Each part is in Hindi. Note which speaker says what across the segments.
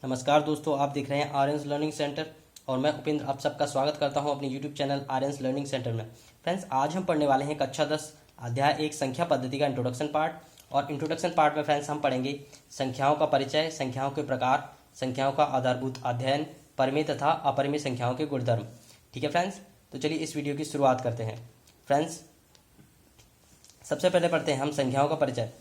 Speaker 1: नमस्कार दोस्तों, आप देख रहे हैं आर्यन्स लर्निंग सेंटर और मैं उपेंद्र आप सबका स्वागत करता हूं अपने YouTube channel Aryans learning centre में। फ्रेंड्स, आज हम पढ़ने वाले हैं कक्षा 10 अध्याय 1 संख्या पद्धति का इंट्रोडक्शन पार्ट। और इंट्रोडक्शन पार्ट में फ्रेंड्स हम पढ़ेंगे संख्याओं का परिचय, संख्याओं के प्रकार, संख्याओं का आधारभूत अध्ययन, परिमेय तथा अपरिमेय संख्याओं के गुणधर्म। ठीक है फ्रेंड्स, तो चलिए इस वीडियो की शुरुआत करते हैं। फ्रेंड्स, सबसे पहले पढ़ते हैं हम संख्याओं का परिचय।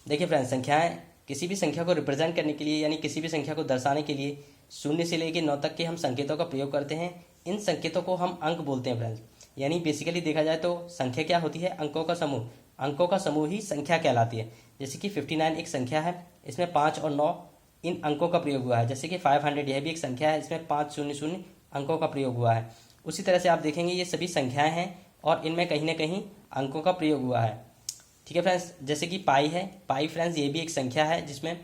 Speaker 1: देखिए फ्रेंड्स, संख्याएं किसी भी संख्या को रिप्रेजेंट करने के लिए यानी किसी भी संख्या को दर्शाने के लिए 0 से लेकर 9 तक के हम संकेतों का प्रयोग करते हैं। इन संकेतों को हम अंक बोलते हैं फ्रेंड्स। यानी बेसिकली देखा जाए तो संख्या क्या होती है? अंकों का समूह। अंकों का समूह ही संख्या कहलाती है। जैसे कि 59 एक संख्या है, इसमें 5 और 9 इन अंकों का प्रयोग हुआ है। जैसे कि 500 यह भी एक संख्या है, इसमें 500 अंकों का प्रयोग हुआ है। उसी तरह से आप देखेंगे ये सभी संख्याएं हैं और इनमें कहीं ना कहीं अंकों का प्रयोग हुआ है। ठीक है फ्रेंड्स, जैसे कि पाई है। पाई फ्रेंड्स ये भी एक संख्या है जिसमें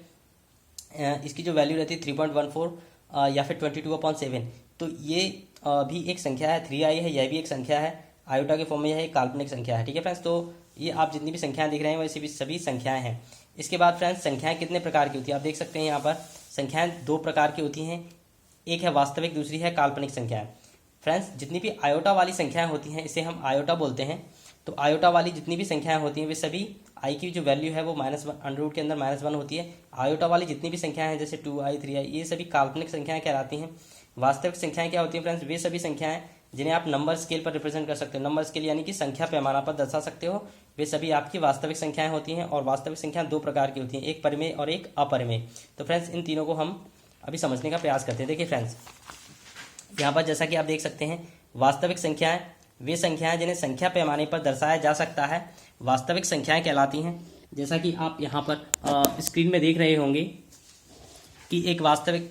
Speaker 1: इसकी जो वैल्यू रहती है 3.14 या फिर 22/7। तो ये भी एक संख्या है। 3i है, यह भी एक संख्या है। आयोटा के फॉर्म में यह एक काल्पनिक संख्या है। ठीक है फ्रेंड्स, तो ये आप जितनी भी संख्याएं दिख रहे हैं वैसे भी सभी संख्याएं हैं। इसके बाद फ्रेंड्स, संख्याएं कितने प्रकार की होती है आप देख सकते हैं। यहाँ पर संख्याएं 2 प्रकार की होती हैं, एक है वास्तविक, दूसरी है काल्पनिक संख्याएं। फ्रेंड्स, जितनी भी आयोटा वाली संख्याएं होती हैं इसे हम आयोटा बोलते हैं। तो आयोटा वाली जितनी भी संख्याएं होती हैं वे सभी आई की जो वैल्यू है वो -1 के अंदर -1 होती है। आयोटा वाली जितनी भी संख्याएं हैं जैसे 2i 3i ये सभी काल्पनिक संख्याएं कहलाती हैं। वास्तविक संख्याएं क्या होती हैं फ्रेंड्स? वे सभी संख्याएं जिन्हें आप नंबर स्केल पर रिप्रेजेंट कर सकते हो, नंबर स्केल यानी कि संख्या पैमाना पर दर्शा सकते हो, वे सभी आपकी वास्तविक संख्याएं होती हैं। और वास्तविक संख्या 2 प्रकार की होती हैं, एक परिमेय और एक अपरिमेय। तो फ्रेंड्स, इन तीनों को हम अभी समझने का प्रयास करते हैं। देखिए फ्रेंड्स, यहाँ पर जैसा कि आप देख सकते हैं, वास्तविक संख्याएं वे संख्याएं जिन्हें संख्या पैमाने पर दर्शाया जा सकता है वास्तविक संख्याएं कहलाती हैं। जैसा कि आप यहाँ पर स्क्रीन में देख रहे होंगे कि एक वास्तविक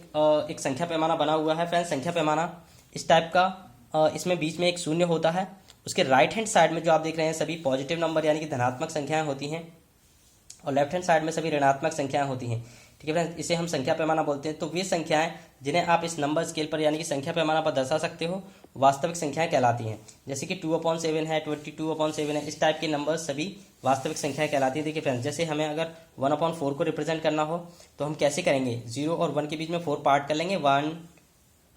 Speaker 1: एक संख्या पैमाना बना हुआ है। फ्रेंड्स, संख्या पैमाना इस टाइप का इसमें बीच में एक शून्य होता है। उसके राइट हैंड साइड में जो आप देख रहे हैं सभी पॉजिटिव नंबर यानी कि धनात्मक संख्याएं होती हैं और लेफ्ट हैंड साइड में सभी ऋणात्मक संख्याएं होती हैं। ठीक है फ्रेंड्स, इसे हम संख्या पैमाना बोलते हैं। तो वे संख्याएं जिन्हें आप इस नंबर स्केल पर यानी कि संख्या पैमाना पर दर्शा सकते हो वास्तविक संख्याएं कहलाती हैं। जैसे कि 2/7 है, 22/7 है, इस टाइप के नंबर सभी वास्तविक संख्याएं कहलाती हैं। देखिए फ्रेंड्स, जैसे हमें अगर 1/4 को रिप्रेजेंट करना हो तो हम कैसे करेंगे? 0 और 1 के बीच में 4 पार्ट कर लेंगे, 1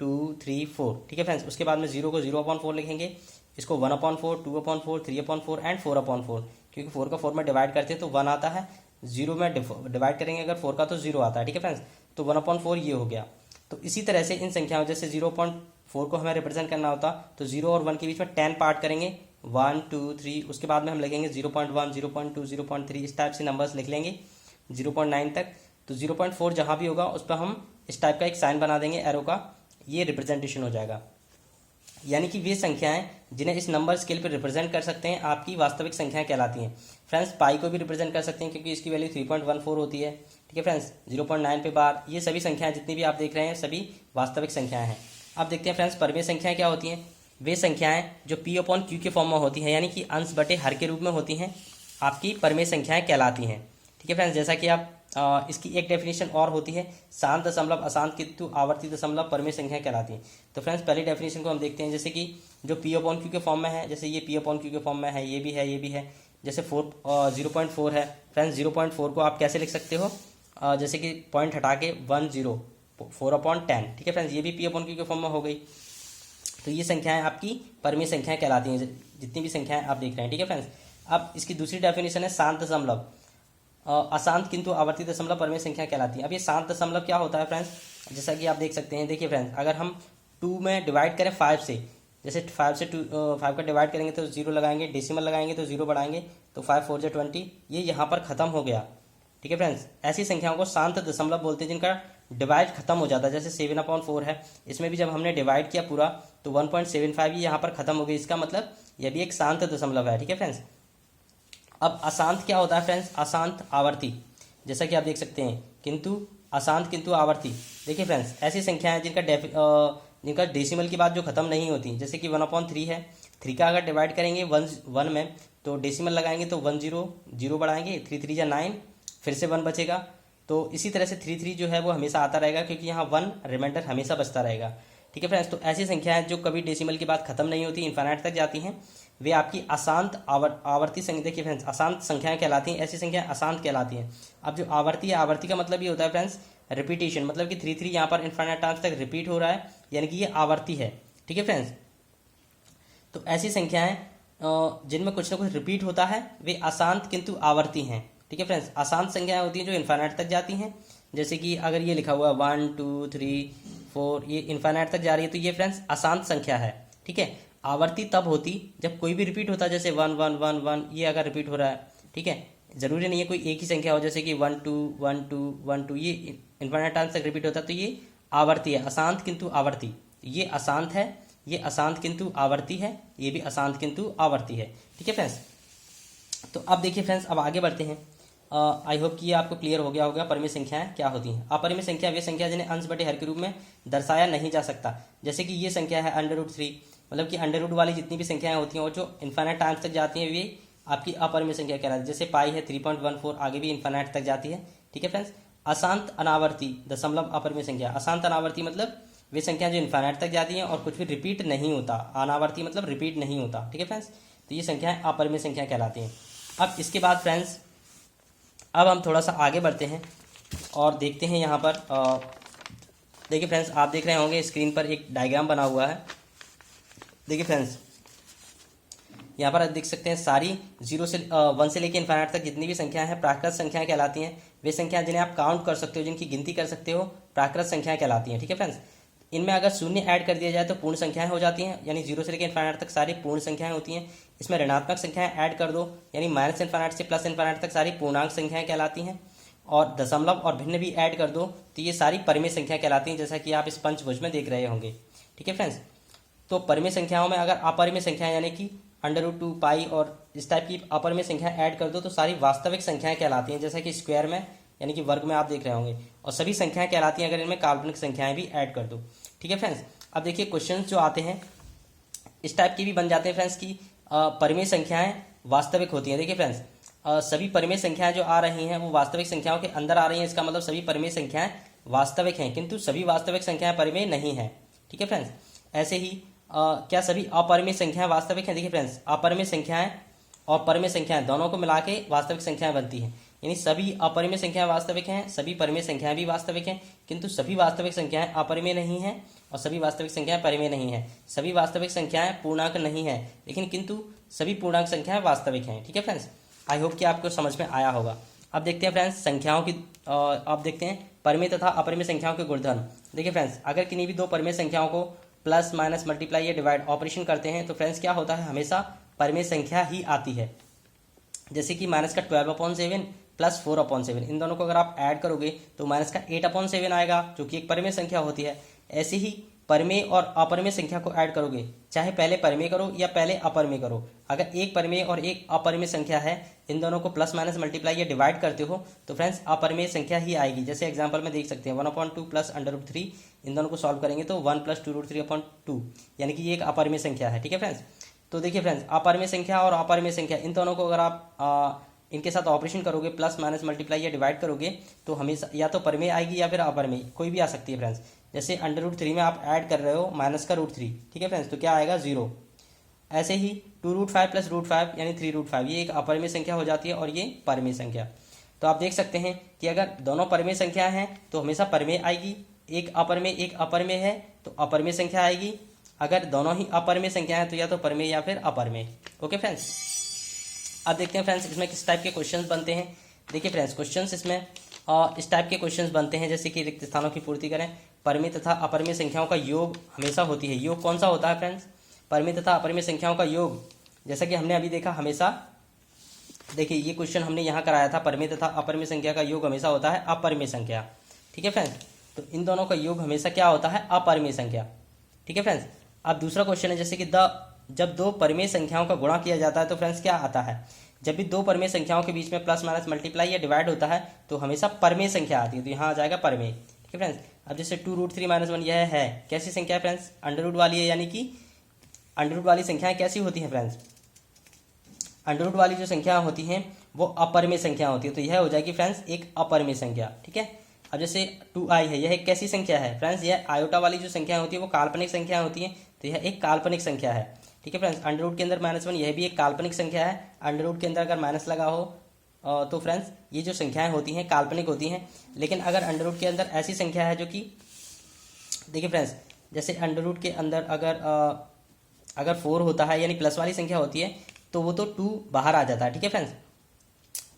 Speaker 1: 2 3 4। ठीक है फ्रेंड्स, उसके बाद में 0 को 0/4 लिखेंगे, इसको 1/4, 2/4, 3/4 एंड 4/4। क्योंकि 4 का 4 में डिवाइड करते हैं तो 1 आता है, 0 में डिवाइड करेंगे अगर 4 का तो 0 आता है। ठीक है फ्रेंड्स, तो 1/4 ये हो गया। तो इसी तरह से इन संख्याओं जैसे 0.4 को हमें रिप्रेजेंट करना होता तो 0 और 1 के बीच में 10 पार्ट करेंगे, 1 2 3। उसके बाद में हम लिखेंगे 0.1 0.2 0.3, इस टाइप से नंबर्स लिख लेंगे 0.9 तक। तो 0.4 जहाँ भी होगा उस पर हम इस टाइप का एक साइन बना देंगे एरो का, ये रिप्रेजेंटेशन हो जाएगा। यानी कि वे संख्याएं जिन्हें इस नंबर स्केल पर रिप्रेजेंट कर सकते हैं आपकी वास्तविक संख्याएं कहलाती हैं। फ्रेंड्स, पाई को भी रिप्रेजेंट कर सकते हैं क्योंकि इसकी वैल्यू 3.14 होती है। ठीक है फ्रेंड्स, 0.9 पे बार, ये सभी संख्याएं जितनी भी आप देख रहे हैं सभी वास्तविक संख्याएं हैं। अब देखते हैं फ्रेंड्स, परिमेय संख्याएं क्या होती हैं। वे संख्याएं जो P/Q के फॉर्म में होती हैं यानी कि अंश बटे हर के रूप में होती हैं आपकी परिमेय संख्याएं कहलाती हैं। ठीक है फ्रेंड्स, जैसा कि आप इसकी एक डेफिनेशन और होती है, शांत दशमलव, अशांत किंतु आवर्ती दशमलव परिमेय संख्या कहलाती है। तो फ्रेंड्स, पहली डेफिनेशन को हम देखते हैं। जैसे कि जो P/Q के फॉर्म में है, जैसे ये P/Q के फॉर्म में है, ये भी है, ये भी है। जैसे 0.4 है फ्रेंड्स, 0.4 को आप कैसे लिख सकते हो? जैसे कि पॉइंट हटा के 10 4/10। ठीक है फ्रेंड्स, ये भी P/Q के फॉर्म में हो गई। तो ये संख्याएं आपकी परिमेय संख्याएं कहलाती हैं, जितनी भी संख्याएं आप देख रहे हैं। ठीक है फ्रेंड्स, अब इसकी दूसरी डेफिनेशन है शांत दशमलव, अशांत किंतु आवर्ती दशमलव परिमेय संख्या कहलाती है। अब ये शांत दशमलव क्या होता है फ्रेंड्स? जैसा कि आप देख सकते हैं, देखिए फ्रेंड्स, अगर हम 2 में डिवाइड करें 5 से, जैसे 5 से 5 का डिवाइड करेंगे तो 0 लगाएंगे, डेसिमल लगाएंगे तो 0 बढ़ाएंगे, तो 5 4 20, ये यहाँ पर खत्म हो गया। ठीक है फ्रेंड्स, ऐसी संख्याओं को शांत दशमलव बोलते हैं जिनका डिवाइड खत्म हो जाता है। जैसे 7/4 है, इसमें भी जब हमने डिवाइड किया पूरा तो 1.75 ये यहाँ पर खत्म हो गई, इसका मतलब यह भी एक शांत दशमलव है। ठीक है फ्रेंड्स, अब अशांत क्या होता है फ्रेंड्स? अशांत आवर्ती, जैसा कि आप देख सकते हैं, किंतु अशांत किंतु आवर्ती। देखिए फ्रेंड्स, ऐसी संख्याएं जिनका डेसिमल की बात जो खत्म नहीं होती, जैसे कि 1/3 है, 3 का अगर डिवाइड करेंगे 1 में तो डेसिमल लगाएंगे तो 10 0 बढ़ाएंगे, 3 3 जा 9, फिर से 1 बचेगा। तो इसी तरह से 3 3 जो है वो हमेशा आता रहेगा क्योंकि यहाँ 1 रिमाइंडर हमेशा बचता रहेगा। ठीक है फ्रेंड्स, तो ऐसी संख्याएं जो कभी डेसिमल की बात खत्म नहीं होती, इन्फाइनाइट तक जाती हैं, वे आपकी अशांत आवर्ती संख्या। देखिए फ्रेंड्स, अशांत संख्याएं कहलाती हैं, ऐसी संख्याएं अशांत कहलाती हैं। अब जो आवर्ती है, आवर्ती का मतलब ये होता है फ्रेंड्स रिपीटेशन, मतलब कि 3 3 यहाँ पर इनफाइनाइट टाइम्स तक रिपीट हो रहा है, यानी कि ये आवर्ती है। ठीक है फ्रेंड्स, तो ऐसी संख्याएं जिनमें कुछ ना कुछ रिपीट होता है वे अशांत किंतु आवर्ती हैं। ठीक है फ्रेंड्स, अशांत संख्याएं होती हैं जो इनफाइनाइट तक जाती हैं, जैसे कि अगर ये लिखा हुआ है 1 2 3 4, ये इनफाइनाइट तक जा रही है तो ये फ्रेंड्स अशांत संख्या है। ठीक है, आवर्ती तब होती जब कोई भी रिपीट होता है, जैसे 1 1 1 1, ये अगर रिपीट हो रहा है। ठीक है, जरूरी नहीं है कोई एक ही संख्या हो, जैसे कि 1 2 1 2 1 2, ये इनफाइनाइट टाइम्स तक रिपीट होता है तो ये आवर्ती है, अशांत किंतु आवर्ती। ये अशांत है, ये अशांत किंतु आवर्ती है, ये भी अशांत किंतु आवर्ती है। ठीक है फ्रेंड्स, तो अब देखिए फ्रेंड्स, अब आगे बढ़ते हैं। आई होप कि ये आपको क्लियर हो गया होगा परिमेय संख्याएं क्या होती हैं। अपरिमेय संख्या वे संख्या जिन्हें अंश बटे हर के रूप में दर्शाया नहीं जा सकता, जैसे कि ये संख्या है √3, मतलब कि अंडर रूट वाली जितनी भी संख्याएं होती हैं और जो इन्फाइनाइट टाइम्स तक जाती हैं वे आपकी अपरिमेय संख्या कहलाती है। जैसे पाई है 3.14, आगे भी इन्फाइनाइट तक जाती है। ठीक है फ्रेंड्स, अशांत अनावर्ती दशमलव अपरिमेय संख्या। अशांत अनावर्ती मतलब वे संख्या जो इन्फाइनाइट तक जाती हैं और कुछ भी रिपीट नहीं होता। अनावर्ती मतलब रिपीट नहीं होता। ठीक है फ्रेंड्स, तो ये संख्याएं अपरिमेय संख्या कहलाती हैं। अब इसके बाद फ्रेंड्स, अब हम थोड़ा सा आगे बढ़ते हैं और देखते हैं यहाँ पर देखिए फ्रेंड्स, आप देख रहे होंगे स्क्रीन पर एक डायग्राम बना हुआ है। देखिए फ्रेंड्स, यहाँ पर आप देख सकते हैं सारी 1 से लेकर इनफाइनाइट तक जितनी भी संख्याएं हैं प्राकृत संख्याएं कहलाती हैं। वे संख्याएं जिन्हें आप काउंट कर सकते हो, जिनकी गिनती कर सकते हो, प्राकृत संख्याएं कहलाती हैं। ठीक है फ्रेंड्स, इनमें अगर शून्य ऐड कर दिया जाए तो पूर्ण संख्याएं हो जाती हैं, यानी 0 से लेकर इनफाइनाइट तक सारी पूर्ण संख्याएं होती हैं। इसमें ऋणात्मक संख्याएं ऐड कर दो, यानी माइनस इनफाइनाइट से प्लस इनफाइनाइट तक सारी पूर्णांक संख्याएं कहलाती हैं। और दशमलव और भिन्न भी ऐड कर दो तो ये सारी परिमेय संख्या कहलाती हैं, जैसा कि आप इस पंचभुज में देख रहे होंगे। ठीक है फ्रेंड्स, तो परिमेय संख्याओं में अगर अपरिमेय संख्याएं यानी कि √2 पाई और इस टाइप की अपरिमेय संख्याएं ऐड कर दो तो सारी वास्तविक संख्याएं कहलाती हैं, जैसा कि स्क्वायर में यानी कि वर्ग में आप देख रहे होंगे। और सभी संख्याएं कहलाती हैं अगर इनमें काल्पनिक संख्याएं भी ऐड कर दो। ठीक है फ्रेंड्स, अब देखिए क्वेश्चन जो आते हैं इस टाइप के भी बन जाते हैं फ्रेंड्स की परिमेय संख्याएं वास्तविक होती हैं। देखिए फ्रेंड्स, सभी परिमेय संख्याएं जो आ रही हैं वो वास्तविक संख्याओं के अंदर आ रही हैं, इसका मतलब सभी परिमेय संख्याएं वास्तविक हैं, किंतु सभी वास्तविक संख्याएं परिमेय नहीं हैं। ठीक है फ्रेंड्स, ऐसे ही क्या सभी अपरिमेय संख्याएं वास्तविक हैं? देखिए फ्रेंड्स, अपरिमेय संख्याएं और परिमेय संख्याएं दोनों को मिला के वास्तविक संख्याएं बनती हैं, यानी सभी अपरिमेय संख्याएं वास्तविक हैं, सभी परिमेय संख्याएं भी वास्तविक हैं, किंतु सभी वास्तविक संख्याएं अपरिमेय नहीं हैं और सभी वास्तविक संख्याएं परिमेय नहीं हैं। सभी वास्तविक संख्याएं पूर्णांक नहीं है, लेकिन किंतु सभी पूर्णांक संख्याएं वास्तविक हैं। ठीक है फ्रेंड्स, आई होप कि आपको समझ में आया होगा। अब देखते हैं फ्रेंड्स संख्याओं की अब देखते हैं परिमेय तथा अपरिमेय संख्याओं के गुणधर्म। देखिए फ्रेंड्स, अगर किन्हीं भी दो परिमेय संख्याओं को प्लस माइनस मल्टीप्लाई या डिवाइड ऑपरेशन करते हैं तो फ्रेंड्स क्या होता है, हमेशा परिमेय संख्या ही आती है। जैसे कि माइनस का 12/7 प्लस 4/7, इन दोनों को अगर आप ऐड करोगे तो माइनस का 8/7 आएगा, जो कि एक परिमेय संख्या होती है। ऐसे ही परिमेय और अपरिमेय संख्या को ऐड करोगे, चाहे पहले परिमेय करो या पहले अपरिमेय करो, अगर एक परिमेय और एक अपरिमेय संख्या है, इन दोनों को प्लस माइनस मल्टीप्लाई या डिवाइड करते हो तो फ्रेंड्स अपरिमेय संख्या ही आएगी। जैसे एग्जांपल में देख सकते हैं 1/2 प्लस √3, इन दोनों को सॉल्व करेंगे तो 1 + 2√3/2, यानी कि ये एक अपरिमेय संख्या है। ठीक है फ्रेंड्स, तो देखिए फ्रेंड्स, अपरिमेय संख्या और अपरिमेय संख्या इन दोनों को अगर आप इनके साथ ऑपरेशन करोगे, प्लस माइनस मल्टीप्लाई या डिवाइड करोगे तो हमेशा या तो परिमेय आएगी या फिर अपरिमेय, कोई भी आ सकती है फ्रेंड्स। जैसे √3 में आप ऐड कर रहे हो माइनस का √3, ठीक है फ्रेंड्स, तो क्या आएगा 0। ऐसे ही 2√5 + √5 यानी 3√5, ये एक अपरिमेय संख्या हो जाती है और ये परिमेय संख्या। तो आप देख सकते हैं कि अगर दोनों परिमेय संख्या हैं तो हमेशा परिमेय आएगी, एक अपरिमेय है तो अपरिमेय संख्या आएगी। अगर दोनों ही अपरिमेय संख्या है तो या तो परिमेय या फिर अपरिमेय। ओके फ्रेंड्स, अब देखते हैं फ्रेंड्स इसमें किस टाइप के क्वेश्चंस बनते हैं। देखिए फ्रेंड्स, क्वेश्चंस इसमें इस टाइप के क्वेश्चंस बनते हैं, जैसे कि रिक्त स्थानों की पूर्ति करें, परिमेय तथा अपरिमेय संख्याओं का योग हमेशा होती है। योग कौन सा होता है फ्रेंड्स? परिमेय तथा अपरिमेय संख्याओं का योग, जैसा कि हमने अभी देखा हमेशा, देखिए ये क्वेश्चन हमने यहाँ कराया था, परिमेय तथा अपरिमेय संख्या का योग हमेशा होता है अपरिमेय संख्या। ठीक है फ्रेंड्स, तो इन दोनों का योग हमेशा क्या होता है, अपरिमेय संख्या। ठीक है फ्रेंड्स, अब दूसरा क्वेश्चन है, जैसे कि जब दो परिमेय संख्याओं का गुणा किया जाता है तो फ्रेंड्स क्या आता है, जब भी दो परिमेय संख्याओं के बीच में प्लस माइनस मल्टीप्लाई या डिवाइड होता है तो हमेशा परिमेय संख्या आती है, तो यहाँ आ जाएगा परिमेय। ठीक है फ्रेंड्स, अब जैसे 2√3 - 1 यह है कैसी संख्या है फ्रेंड्स, अंडर वाली है, यानी कि अंडर वाली संख्याएं कैसी होती हैं फ्रेंड्स, अंडर वाली जो संख्या होती हैं वो अपरिमेय संख्या होती है, तो यह हो जाएगी फ्रेंड्स एक अपरिमेय संख्या। ठीक है, अब जैसे 2i है, यह एक कैसी संख्या है फ्रेंड्स, यह आयोटा वाली जो संख्या होती है वो काल्पनिक संख्या होती है, तो यह एक काल्पनिक संख्या है। ठीक है फ्रेंड्स, अंडर रूट के अंदर -1 यह भी एक काल्पनिक संख्या है, अंडर रूट के अंदर अगर माइनस लगा हो तो फ्रेंड्स ये जो संख्याएं होती हैं काल्पनिक होती हैं, लेकिन अगर अंडर रूट के अंदर ऐसी संख्या है जो कि देखिए फ्रेंड्स, जैसे अंडर रूट के अंदर अगर 4 होता है यानी प्लस वाली संख्या होती है तो वो तो 2 बाहर आ जाता है, ठीक है फ्रेंड्स।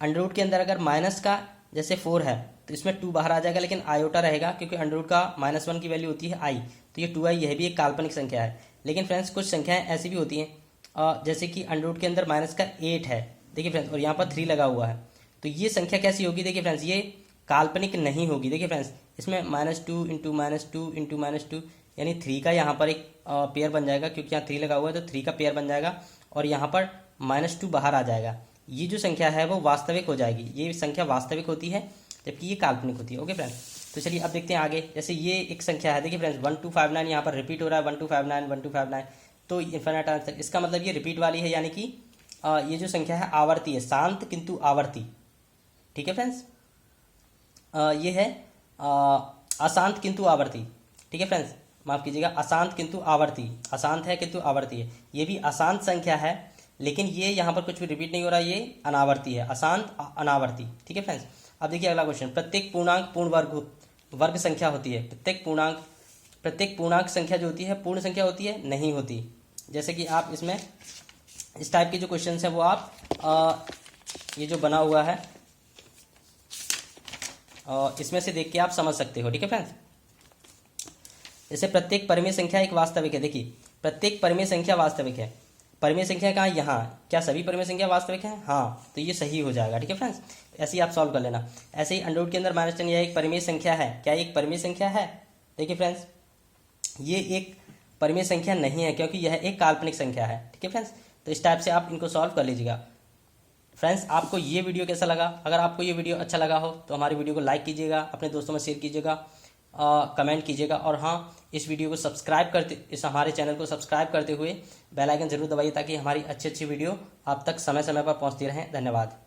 Speaker 1: अंडर रूट के अंदर अगर माइनस का जैसे 4 है तो इसमें 2 बाहर आ जाएगा, लेकिन आयोटा रहेगा क्योंकि अंडर रूट का -1 की वैल्यू होती है आई, तो ये 2i यह भी एक काल्पनिक संख्या है। लेकिन फ्रेंड्स कुछ संख्याएं ऐसी भी होती हैं जैसे कि अंडर रूट के अंदर -8 है, देखिए फ्रेंड्स, और यहाँ पर 3 लगा हुआ है, तो ये संख्या कैसी होगी, देखिए फ्रेंड्स ये काल्पनिक नहीं होगी। देखिए फ्रेंड्स इसमें -2 इंटू -2 इंटू -2 यानी 3 का यहाँ पर एक पेयर बन जाएगा, क्योंकि यहाँ 3 लगा हुआ है तो 3 का पेयर बन जाएगा, और यहाँ पर -2 बाहर आ जाएगा। ये जो संख्या है वो वास्तविक हो जाएगी, ये संख्या वास्तविक होती है जबकि ये काल्पनिक होती है। ओके फ्रेंड्स, तो चलिए अब देखते हैं आगे। जैसे ये एक संख्या है, देखिए फ्रेंड्स 1259 यहाँ पर रिपीट हो रहा है, 1259 1259, तो इन्फिनिट आंसर, इसका मतलब ये रिपीट वाली है, यानी कि ये जो संख्या है आवर्ती है, शांत किंतु आवर्ती, ठीक है फ्रेंड्स। ये है अशांत किंतु आवर्ती, ठीक है फ्रेंड्स, माफ कीजिएगा, अशांत किंतु आवर्ती, अशांत है किंतु आवर्ती है। ये भी अशांत संख्या है, लेकिन ये यहाँ पर कुछ भी रिपीट नहीं हो रहा, ये अनावर्ती है, अशांत अनावर्ती, ठीक है फ्रेंड्स। अब देखिए अगला क्वेश्चन, प्रत्येक पूर्णांक पूर्ण वर्ग संख्या होती है, प्रत्येक पूर्णांक संख्या जो होती है पूर्ण संख्या होती है, नहीं होती। जैसे कि आप इसमें इस टाइप के जो क्वेश्चन है वो आप ये जो बना हुआ है इसमें से देख के आप समझ सकते हो, ठीक है फ्रेंड्स। जैसे प्रत्येक परिमेय संख्या एक वास्तविक है, देखिए प्रत्येक परिमेय संख्या वास्तविक है, परिमेय संख्या कहाँ, यहाँ, क्या सभी परिमेय संख्या वास्तविक हैं, हाँ, तो ये सही हो जाएगा, ठीक है फ्रेंड्स। ऐसे ही आप सॉल्व कर लेना। ऐसे ही अंडर रूट के अंदर -10 यह एक परिमेय संख्या है, क्या एक परिमेय संख्या है, देखिए फ्रेंड्स ये एक परिमेय संख्या नहीं है क्योंकि यह एक काल्पनिक संख्या है, ठीक है फ्रेंड्स। तो इस टाइप से आप इनको सॉल्व कर लीजिएगा। फ्रेंड्स आपको ये वीडियो कैसा लगा, अगर आपको ये वीडियो अच्छा लगा हो तो हमारी वीडियो को लाइक कीजिएगा, अपने दोस्तों में शेयर कीजिएगा, कमेंट कीजिएगा, और हाँ, इस वीडियो को हमारे चैनल को सब्सक्राइब करते हुए बेल आइकन जरूर दबाइए ताकि हमारी अच्छी वीडियो आप तक समय समय पर पहुंचती रहें। धन्यवाद।